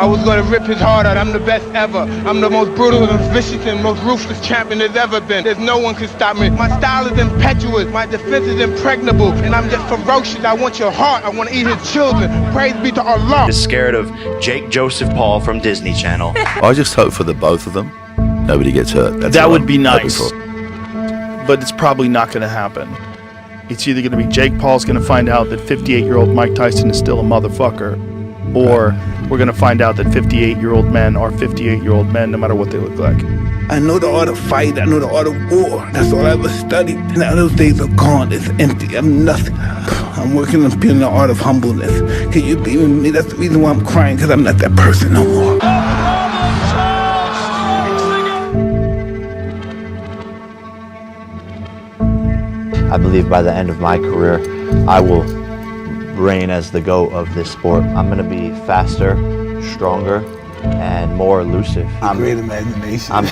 I was gonna rip his heart out, I'm the best ever. I'm the most brutal and vicious and most ruthless champion there's ever been. There's no one can stop me. My style is impetuous, my defense is impregnable, and I'm just ferocious. I want your heart, I want to eat his children. Praise be to Allah. Is scared of Jake Joseph Paul from Disney Channel. I just hope for the both of them, nobody gets hurt. That would be nice, but it's probably not going to happen. It's either going to be Jake Paul's going to find out that 58-year-old Mike Tyson is still a motherfucker, or we're going to find out that 58-year-old men are 58-year-old men no matter what they look like. I know the art of fight, I know the art of war. That's all I ever studied. Now those days are gone, it's empty, I'm nothing. I'm working on being the art of humbleness. Can you believe in me? That's the reason why I'm crying, because I'm not that person no more. I believe by the end of my career, I will reign as the GOAT of this sport. I'm going to be faster, stronger, and more elusive. Great imagination. I'm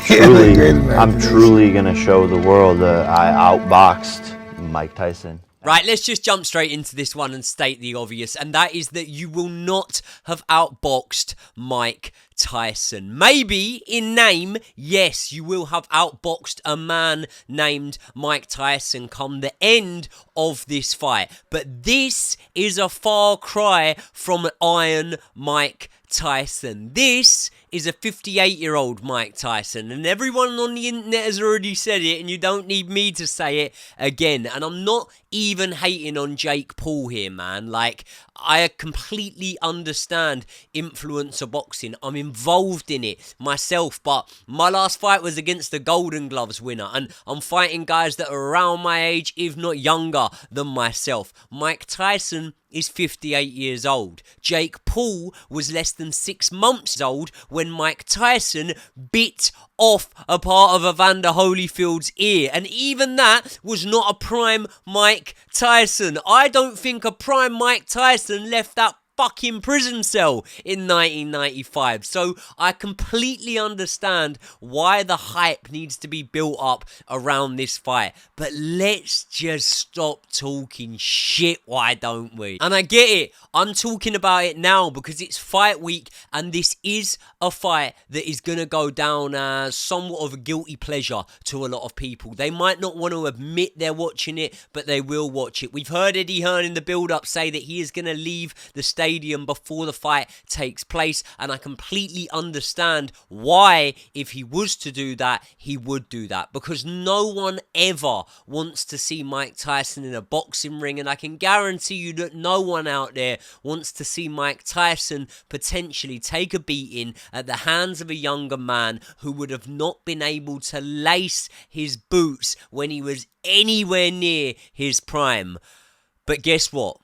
truly going to show the world that I outboxed Mike Tyson. Right, let's just jump straight into this one and state the obvious, and that is that you will not have outboxed Mike Tyson. Maybe in name, yes, you will have outboxed a man named Mike Tyson come the end of this fight, but this is a far cry from Iron Mike Tyson. This is a 58-year-old Mike Tyson, and everyone on the internet has already said it, and you don't need me to say it again. And I'm not even hating on Jake Paul here, man. Like, I completely understand influencer boxing. I'm involved in it myself, but my last fight was against the Golden Gloves winner, and I'm fighting guys that are around my age, if not younger than myself. Mike Tyson is 58 years old. Jake Paul was less than 6 months old when Mike Tyson bit off a part of Evander Holyfield's ear, and even that was not a prime Mike Tyson. I don't think a prime Mike Tyson left that fucking prison cell in 1995. So I completely understand why the hype needs to be built up around this fight. But let's just stop talking shit, why don't we? And I get it. I'm talking about it now because it's fight week, and this is a fight that is going to go down as somewhat of a guilty pleasure to a lot of people. They might not want to admit they're watching it, but they will watch it. We've heard Eddie Hearn in the build-up say that he is going to leave the stadium before the fight takes place, and I completely understand why, if he was to do that, he would do that, because no one ever wants to see Mike Tyson in a boxing ring, and I can guarantee you that no one out there wants to see Mike Tyson potentially take a beating at the hands of a younger man who would have not been able to lace his boots when he was anywhere near his prime. But guess what?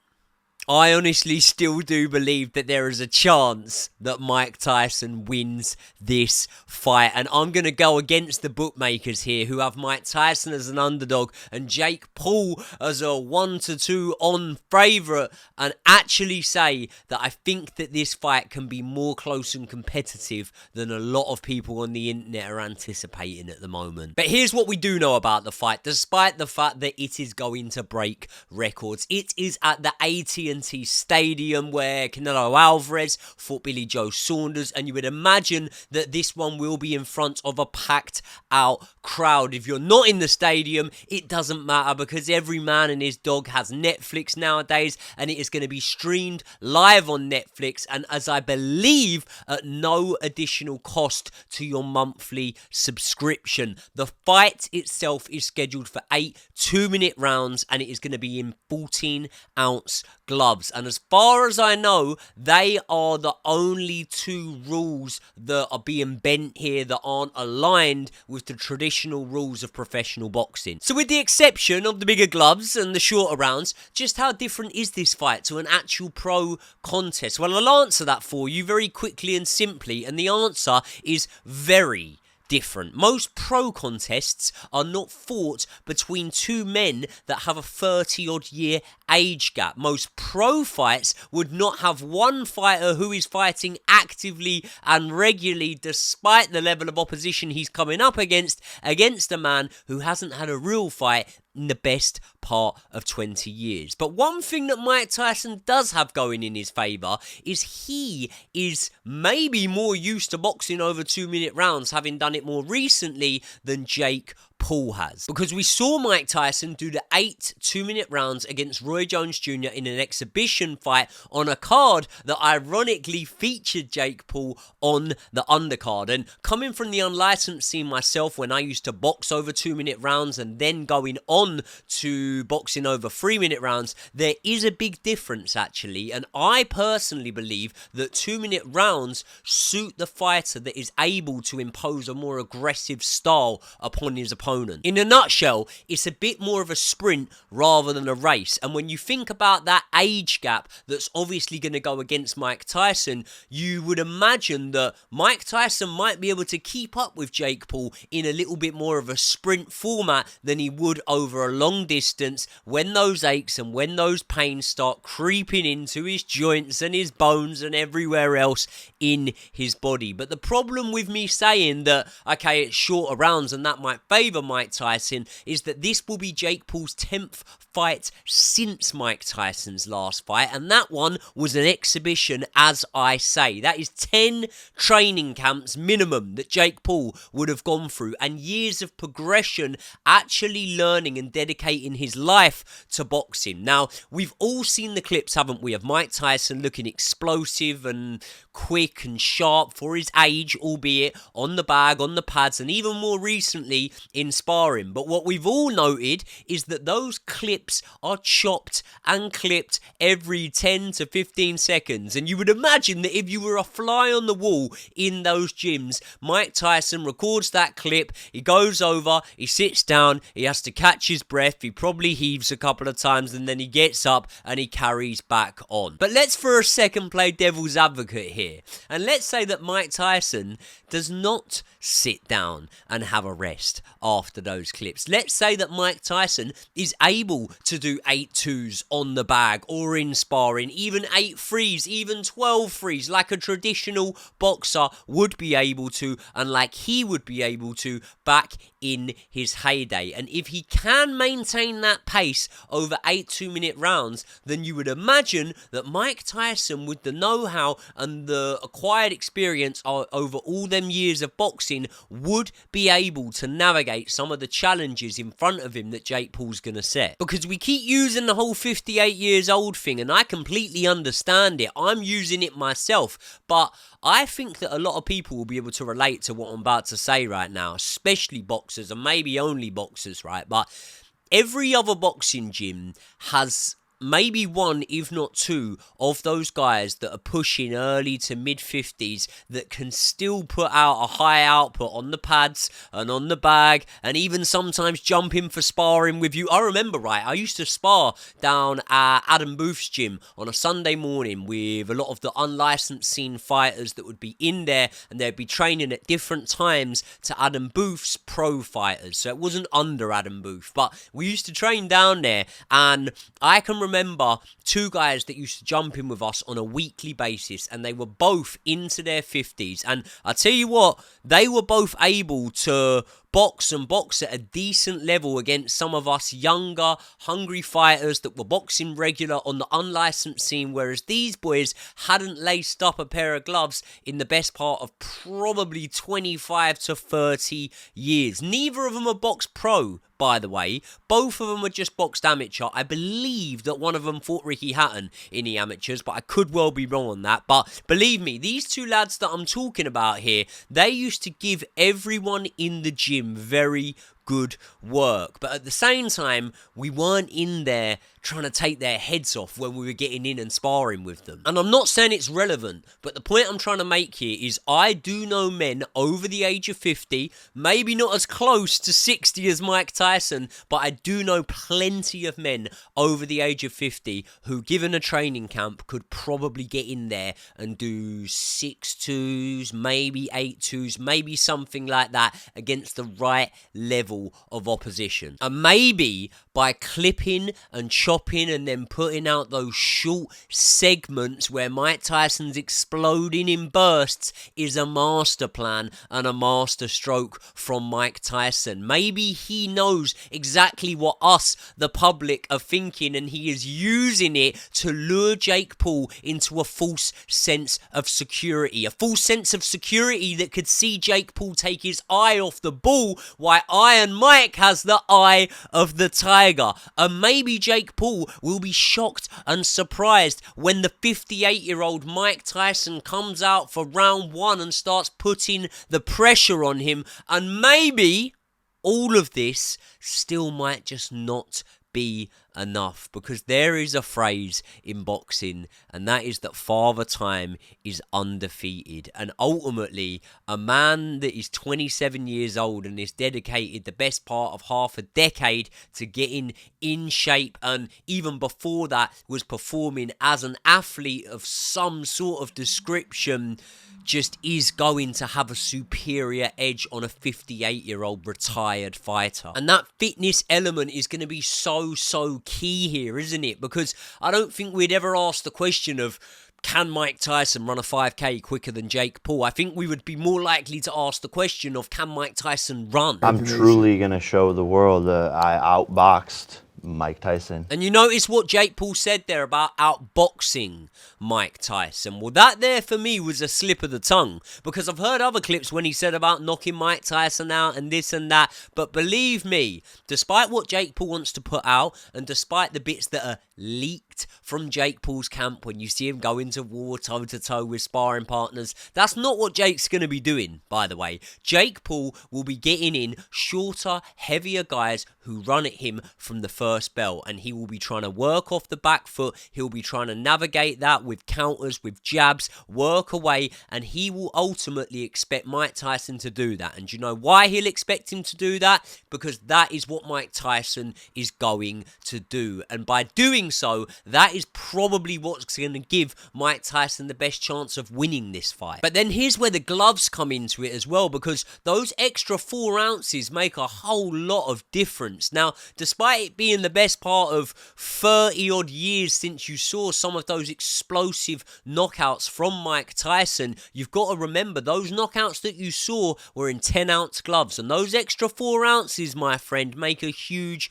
I honestly still do believe that there is a chance that Mike Tyson wins this fight. And I'm going to go against the bookmakers here, who have Mike Tyson as an underdog and Jake Paul as a 1-2 on favourite, and actually say that I think that this fight can be more close and competitive than a lot of people on the internet are anticipating at the moment. But here's what we do know about the fight, despite the fact that it is going to break records. It is at the AT&T Stadium, where Canelo Alvarez fought Billy Joe Saunders, and you would imagine that this one will be in front of a packed out crowd. If you're not in the stadium, it doesn't matter, because every man and his dog has Netflix nowadays, and it is going to be streamed live on Netflix, and as I believe, at no additional cost to your monthly subscription. The fight itself is scheduled for 8 2-minute rounds, and it is going to be in 14-ounce gloves. And as far as I know, they are the only 2 rules that are being bent here that aren't aligned with the traditional rules of professional boxing. So with the exception of the bigger gloves and the shorter rounds, just how different is this fight to an actual pro contest? Well, I'll answer that for you very quickly and simply, and the answer is very different. Most pro contests are not fought between 2 men that have a 30-odd year age gap. Most pro fights would not have one fighter who is fighting actively and regularly, despite the level of opposition he's coming up against a man who hasn't had a real fight in the best part of 20 years. But one thing that Mike Tyson does have going in his favour is he is maybe more used to boxing over 2-minute rounds, having done it more recently than Jake Paul has. Because we saw Mike Tyson do the 8 2-minute rounds against Roy Jones Jr. in an exhibition fight on a card that ironically featured Jake Paul on the undercard. And coming from the unlicensed scene myself, when I used to box over 2-minute rounds and then going on to boxing over 3-minute rounds, there is a big difference actually. And I personally believe that 2-minute rounds suit the fighter that is able to impose a more aggressive style upon his opponent. In a nutshell, it's a bit more of a sprint rather than a race. And when you think about that age gap that's obviously going to go against Mike Tyson, you would imagine that Mike Tyson might be able to keep up with Jake Paul in a little bit more of a sprint format than he would over a long distance, when those aches and when those pains start creeping into his joints and his bones and everywhere else in his body. But the problem with me saying that, okay, it's shorter rounds and that might favour Mike Tyson, is that this will be Jake Paul's 10th fight since Mike Tyson's last fight, and that one was an exhibition, as I say. That is 10 training camps minimum that Jake Paul would have gone through, and years of progression actually learning and dedicating his life to boxing. Now, we've all seen the clips, haven't we, of Mike Tyson looking explosive and quick and sharp for his age, albeit on the bag, on the pads, and even more recently in sparring. But what we've all noted is that those clips are chopped and clipped every 10 to 15 seconds. And you would imagine that if you were a fly on the wall in those gyms, Mike Tyson records that clip, he goes over, he sits down, he has to catch his breath, he probably heaves a couple of times, and then he gets up and he carries back on. But let's for a second play devil's advocate here. And let's say that Mike Tyson does not sit down and have a rest after those clips. Let's say that Mike Tyson is able to do 8 2s on the bag or in sparring, even 8 3s, even 12 3s, like a traditional boxer would be able to, and like he would be able to back in his heyday. And if he can maintain that pace over 8 2-minute rounds, then you would imagine that Mike Tyson, with the know-how and the acquired experience over all them years of boxing, would be able to navigate some of the challenges in front of him that Jake Paul's going to set. Because we keep using the whole 58 years old thing, and I completely understand it. I'm using it myself, but I think that a lot of people will be able to relate to what I'm about to say right now, especially boxers, and maybe only boxers, right? But every other boxing gym has maybe one, if not two, of those guys that are pushing early to mid-50s that can still put out a high output on the pads and on the bag, and even sometimes jump in for sparring with you. I remember, right, I used to spar down at Adam Booth's gym on a Sunday morning with a lot of the unlicensed scene fighters that would be in there, and they'd be training at different times to Adam Booth's pro fighters. So it wasn't under Adam Booth, but we used to train down there, and I can remember 2 guys that used to jump in with us on a weekly basis, and they were both into their 50s, and I tell you what, they were both able to box at a decent level against some of us younger, hungry fighters that were boxing regular on the unlicensed scene, whereas these boys hadn't laced up a pair of gloves in the best part of probably 25 to 30 years. Neither of them are boxed pro, by the way. Both of them were just boxed amateur. I believe that one of them fought Ricky Hatton in the amateurs, but I could well be wrong on that. But believe me, these 2 lads that I'm talking about here, they used to give everyone in the gym very good work, but at the same time, we weren't in there trying to take their heads off when we were getting in and sparring with them. And I'm not saying it's relevant, but the point I'm trying to make here is I do know men over the age of 50, maybe not as close to 60 as Mike Tyson, but I do know plenty of men over the age of 50 who, given a training camp, could probably get in there and do 6 2s, maybe 8 2s, maybe something like that against the right level level of opposition. And maybe by clipping and chopping and then putting out those short segments where Mike Tyson's exploding in bursts is a master plan and a master stroke from Mike Tyson. Maybe he knows exactly what us, the public, are thinking, and he is using it to lure Jake Paul into a false sense of security. A false sense of security that could see Jake Paul take his eye off the ball while Iron Mike has the eye of the tiger. And maybe Jake Paul will be shocked and surprised when the 58-year-old Mike Tyson comes out for round one and starts putting the pressure on him. And maybe all of this still might just not be enough, because there is a phrase in boxing, and that is that Father Time is undefeated. And ultimately, a man that is 27 years old and is dedicated the best part of half a decade to getting in shape, and even before that was performing as an athlete of some sort of description, just is going to have a superior edge on a 58-year-old retired fighter. And that fitness element is going to be so key here, isn't it? Because I don't think we'd ever ask the question of, can Mike Tyson run a 5K quicker than Jake Paul? I think we would be more likely to ask the question of, can Mike Tyson run? I'm truly going to show the world that I outboxed Mike Tyson. And you notice what Jake Paul said there about outboxing Mike Tyson. Well, that there for me was a slip of the tongue, because I've heard other clips when he said about knocking Mike Tyson out and this and that. But believe me, despite what Jake Paul wants to put out, and despite the bits that are leaked from Jake Paul's camp when you see him go into war toe-to-toe with sparring partners, that's not what Jake's going to be doing, by the way. Jake Paul will be getting in shorter, heavier guys who run at him from the first bell, and he will be trying to work off the back foot. He'll be trying to navigate that with counters, with jabs, work away, and he will ultimately expect Mike Tyson to do that. And you know why he'll expect him to do that? Because that is what Mike Tyson is going to do. And by doing so, that is probably what's going to give Mike Tyson the best chance of winning this fight. But then here's where the gloves come into it as well, because those extra 4 ounces make a whole lot of difference. Now, despite it being the best part of 30 odd years since you saw some of those explosive knockouts from Mike Tyson, you've got to remember those knockouts that you saw were in 10-ounce gloves, and those extra 4 ounces, my friend, make a huge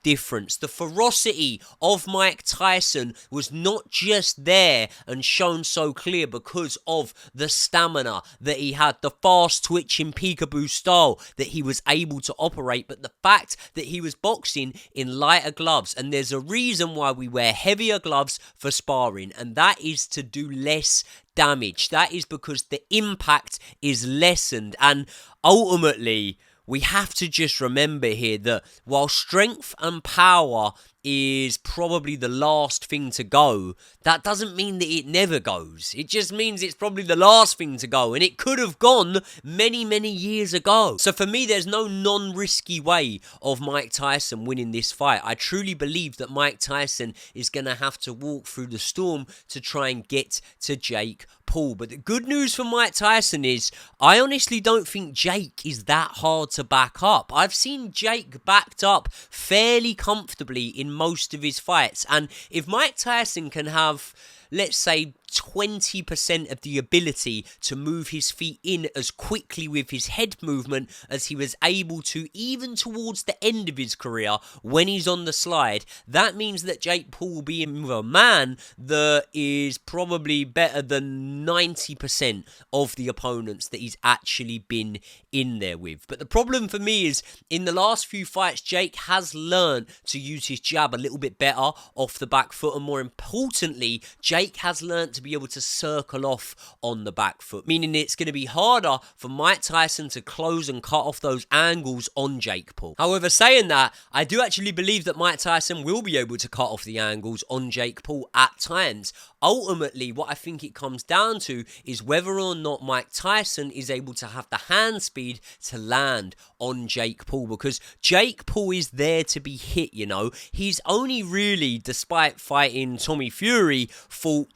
difference. The ferocity of Mike Tyson was not just there and shown so clear because of the stamina that he had, the fast twitching peekaboo style that he was able to operate, but the fact that he was boxing in lighter gloves. And there's a reason why we wear heavier gloves for sparring, and that is to do less damage. That is because the impact is lessened. And ultimately, we have to just remember here that while strength and power is probably the last thing to go, that doesn't mean that it never goes. It just means it's probably the last thing to go, and it could have gone many years ago. So for me, there's no non-risky way of Mike Tyson winning this fight. I truly believe that Mike Tyson is going to have to walk through the storm to try and get to Jake Paul. But the good news for Mike Tyson is, I honestly don't think Jake is that hard to back up. I've seen Jake backed up fairly comfortably in most of his fights, and if Mike Tyson can have, let's say, 20% of the ability to move his feet in as quickly with his head movement as he was able to even towards the end of his career when he's on the slide, that means that Jake Paul will be a man that is probably better than 90% of the opponents that he's actually been in there with. But the problem for me is, in the last few fights, Jake has learned to use his jab a little bit better off the back foot, and more importantly, Jake has learned to be able to circle off on the back foot, meaning it's going to be harder for Mike Tyson to close and cut off those angles on Jake Paul. However, saying that, I do actually believe that Mike Tyson will be able to cut off the angles on Jake Paul at times. Ultimately, what I think it comes down to is whether or not Mike Tyson is able to have the hand speed to land on Jake Paul, because Jake Paul is there to be hit, you know. He's only really, despite fighting Tommy Fury, fought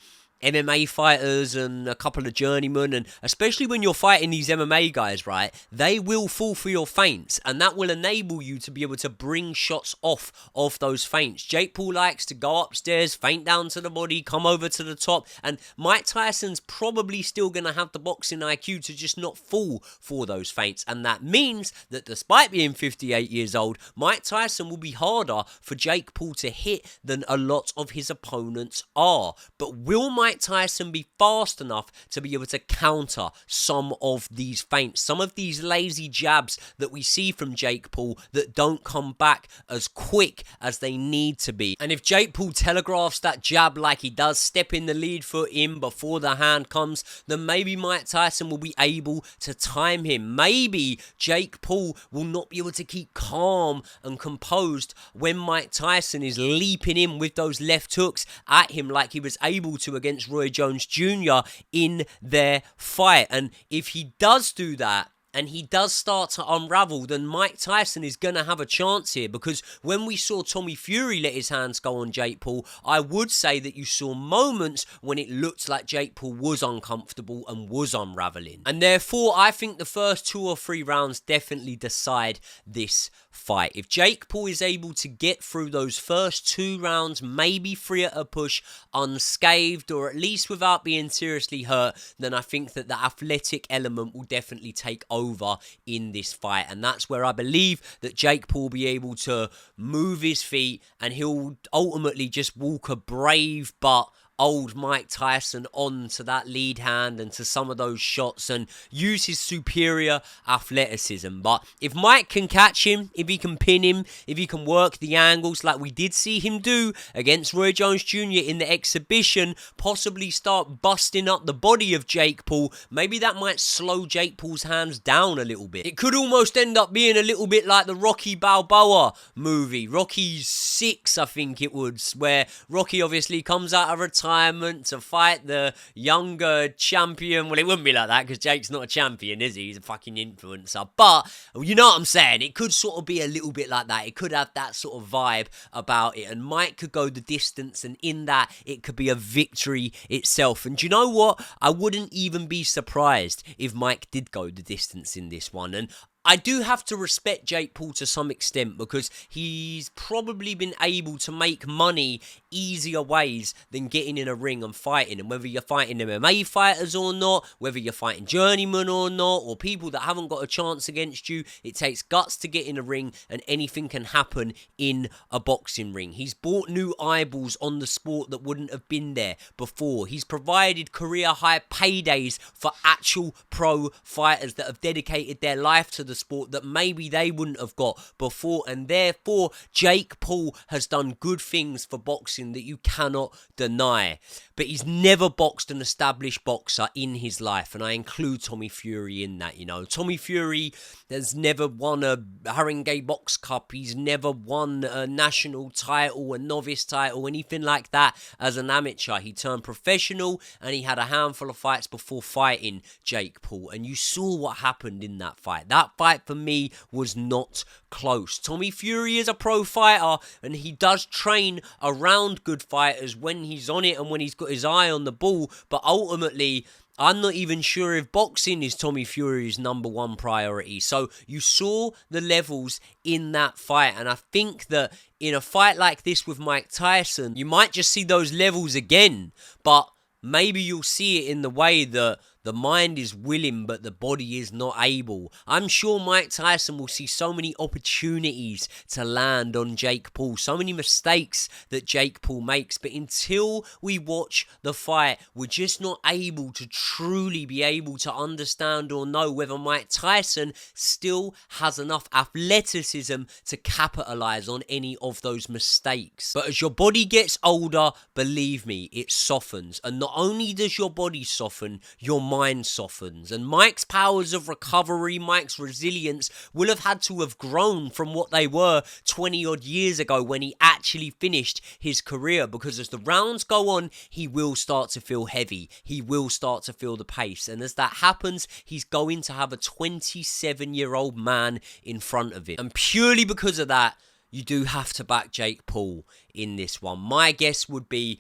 MMA fighters and a couple of journeymen, and especially when you're fighting these MMA guys, right, they will fall for your feints, and that will enable you to be able to bring shots off of those feints. Jake Paul likes to go upstairs, feint down to the body, come over to the top, and Mike Tyson's probably still going to have the boxing IQ to just not fall for those feints, and that means that despite being 58 years old, Mike Tyson will be harder for Jake Paul to hit than a lot of his opponents are. But will Mike Tyson be fast enough to be able to counter some of these feints, some of these lazy jabs that we see from Jake Paul that don't come back as quick as they need to be? And if Jake Paul telegraphs that jab like he does, stepping the lead foot in before the hand comes, then maybe Mike Tyson will be able to time him. Maybe Jake Paul will not be able to keep calm and composed when Mike Tyson is leaping in with those left hooks at him like he was able to against Roy Jones Jr. in their fight. And if he does do that, and he does start to unravel, then Mike Tyson is going to have a chance here, because when we saw Tommy Fury let his hands go on Jake Paul, I would say that you saw moments when it looked like Jake Paul was uncomfortable and was unraveling. And therefore, I think the first 2 or 3 rounds definitely decide this fight. If Jake Paul is able to get through those first 2 rounds, maybe 3 at a push, unscathed, or at least without being seriously hurt, then I think that the athletic element will definitely take over in this fight, and that's where I believe that Jake Paul will be able to move his feet, and he'll ultimately just walk a brave but old Mike Tyson on to that lead hand and to some of those shots and use his superior athleticism. But if Mike can catch him, if he can pin him, if he can work the angles like we did see him do against Roy Jones Jr. in the exhibition, possibly start busting up the body of Jake Paul, maybe that might slow Jake Paul's hands down a little bit. It could almost end up being a little bit like the Rocky Balboa movie, Rocky 6 I think it was, where Rocky obviously comes out of retirement to fight the younger champion. Well, it wouldn't be like that because Jake's not a champion, is he? He's a fucking influencer. But you know what I'm saying? It could sort of be a little bit like that. It could have that sort of vibe about it. And Mike could go the distance, and in that, it could be a victory itself. And do you know what? I wouldn't even be surprised if Mike did go the distance in this one. And I do have to respect Jake Paul to some extent, because he's probably been able to make money easier ways than getting in a ring and fighting. And whether you're fighting MMA fighters or not, whether you're fighting journeymen or not, or people that haven't got a chance against you, it takes guts to get in a ring, and anything can happen in a boxing ring. He's brought new eyeballs on the sport that wouldn't have been there before. He's provided career high paydays for actual pro fighters that have dedicated their life to the sport that maybe they wouldn't have got before, and therefore Jake Paul has done good things for boxing that you cannot deny. But he's never boxed an established boxer in his life, and I include Tommy Fury in that. You know, Tommy Fury has never won a Haringey Box Cup, he's never won a national title, a novice title, anything like that as an amateur. He turned professional, and he had a handful of fights before fighting Jake Paul, and you saw what happened in that fight. That fight for me was not close. Tommy Fury is a pro fighter, and he does train around good fighters when he's on it and when he's got his eye on the ball, but ultimately I'm not even sure if boxing is Tommy Fury's number one priority. So you saw the levels in that fight, and I think that in a fight like this with Mike Tyson, you might just see those levels again, but maybe you'll see it in the way that the mind is willing, but the body is not able. I'm sure Mike Tyson will see so many opportunities to land on Jake Paul, so many mistakes that Jake Paul makes, but until we watch the fight, we're just not able to truly be able to understand or know whether Mike Tyson still has enough athleticism to capitalize on any of those mistakes. But as your body gets older, believe me, it softens. And not only does your body soften, your mind softens. And Mike's powers of recovery, Mike's resilience will have had to have grown from what they were 20 odd years ago when he actually finished his career, because as the rounds go on, he will start to feel heavy. He will start to feel the pace. And as that happens, he's going to have a 27-year-old man in front of him. And purely because of that, you do have to back Jake Paul in this one. My guess would be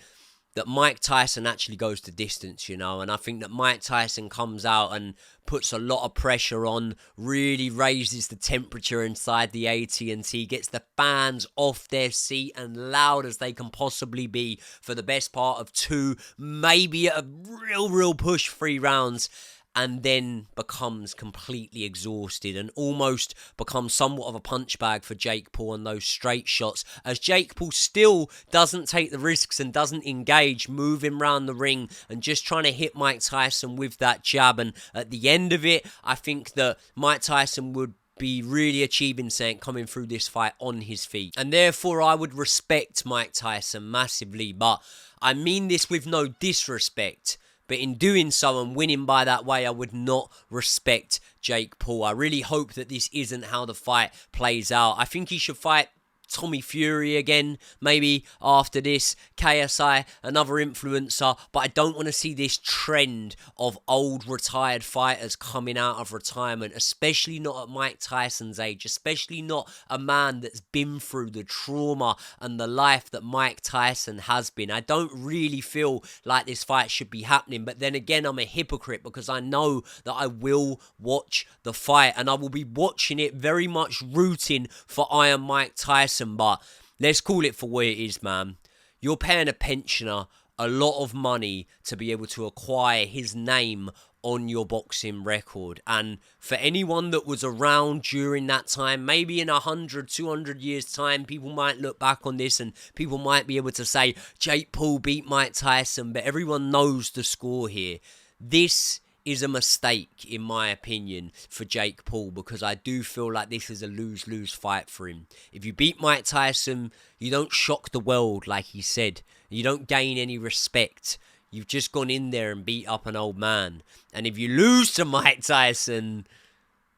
that Mike Tyson actually goes the distance, you know, and I think that Mike Tyson comes out and puts a lot of pressure on, really raises the temperature inside the AT&T, gets the fans off their seat and loud as they can possibly be for the best part of 2, maybe a real push 3 rounds, and then becomes completely exhausted and almost becomes somewhat of a punch bag for Jake Paul on those straight shots, as Jake Paul still doesn't take the risks and doesn't engage, moving around the ring and just trying to hit Mike Tyson with that jab. And at the end of it, I think that Mike Tyson would be really achieving something coming through this fight on his feet. And therefore, I would respect Mike Tyson massively, but I mean this with no disrespect. But in doing so and winning by that way, I would not respect Jake Paul. I really hope that this isn't how the fight plays out. I think he should fight Tommy Fury again, maybe after this, KSI, another influencer, but I don't want to see this trend of old retired fighters coming out of retirement, especially not at Mike Tyson's age, especially not a man that's been through the trauma and the life that Mike Tyson has been. I don't really feel like this fight should be happening, but then again, I'm a hypocrite because I know that I will watch the fight and I will be watching it very much rooting for Iron Mike Tyson. But let's call it for what it is, man. You're paying a pensioner a lot of money to be able to acquire his name on your boxing record. And for anyone that was around during that time, maybe in 100, 200 years time, people might look back on this and people might be able to say, Jake Paul beat Mike Tyson, but everyone knows the score here. This is a mistake, in my opinion, for Jake Paul, because I do feel like this is a lose-lose fight for him. If you beat Mike Tyson, you don't shock the world, like he said. You don't gain any respect. You've just gone in there and beat up an old man. And if you lose to Mike Tyson,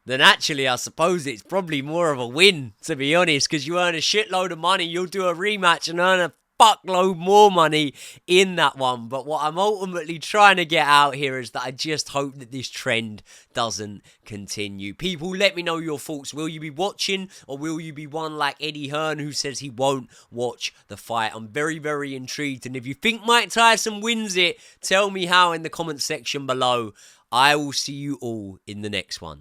then actually I suppose it's probably more of a win, to be honest, because you earn a shitload of money. You'll do a rematch and earn a fuckload more money in that one. But what I'm ultimately trying to get out here is that I just hope that this trend doesn't continue. People, let me know your thoughts. Will you be watching, or will you be one like Eddie Hearn who says he won't watch the fight? I'm very intrigued, and if you think Mike Tyson wins it, tell me how in the comment section below. I will see you all in the next one.